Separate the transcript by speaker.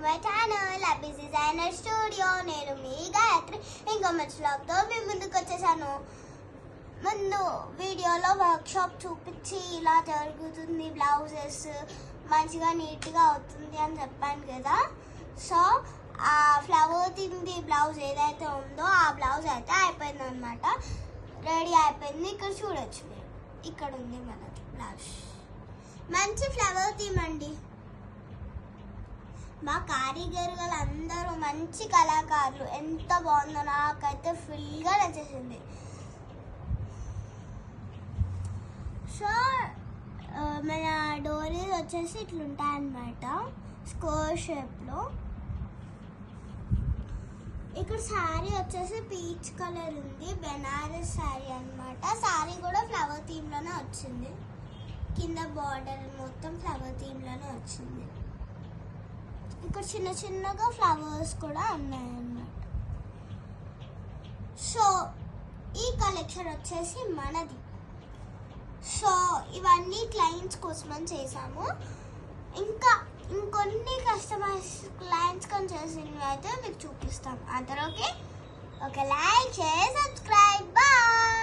Speaker 1: My channel happy designer studio. నేను మీ గాయత్రి. ఇంకో మంచి వ్లాగ్తో మీ ముందుకు వచ్చేసాను. ముందు వీడియోలో వర్క్షాప్ చూపించి ఇలా జరుగుతుంది, బ్లౌజెస్ మంచిగా నీట్గా అవుతుంది అని చెప్పాను కదా. సో ఆ ఫ్లవర్ థీమ్ది బ్లౌజ్ ఏదైతే ఉందో ఆ బ్లౌజ్ అయితే అయిపోయింది అనమాట, రెడీ అయిపోయింది. ఇక్కడ చూడొచ్చు మీరు, ఇక్కడ ఉంది మనకి బ్లౌజ్. మంచి ఫ్లవర్ థీమ్ అండి. మా కారీగర్లు అందరూ మంచి కళాకారులు. ఎంత బాగుందో, నాకైతే ఫుల్గా నచ్చేసింది. సో మన డోరీస్ వచ్చేసి ఇట్లుంటాయి అన్నమాట, స్క్వేర్ షేప్లో. ఇక్కడ శారీ వచ్చేసి పీచ్ కలర్ ఉంది, బెనారస్ శారీ అన్నమాట. శారీ కూడా ఫ్లవర్ థీమ్లోనే వచ్చింది, కింద బార్డర్ మొత్తం ఫ్లవర్ థీమ్లోనే వచ్చింది. ఇక్కడ చిన్న చిన్నగా ఫ్లవర్స్ కూడా ఉన్నాయన్నమాట. సో ఈ కలెక్షన్ వచ్చేసి మనది. సో ఇవన్నీ క్లయింట్స్ కోసమని చేసాము. ఇంకా ఇంకొన్ని కస్టమర్స్ క్లయింట్స్ కొని చేసినవి అయితే మీకు చూపిస్తాం. అందరికి ఒక లైక్, షేర్, సబ్స్క్రైబ్. బాయ్.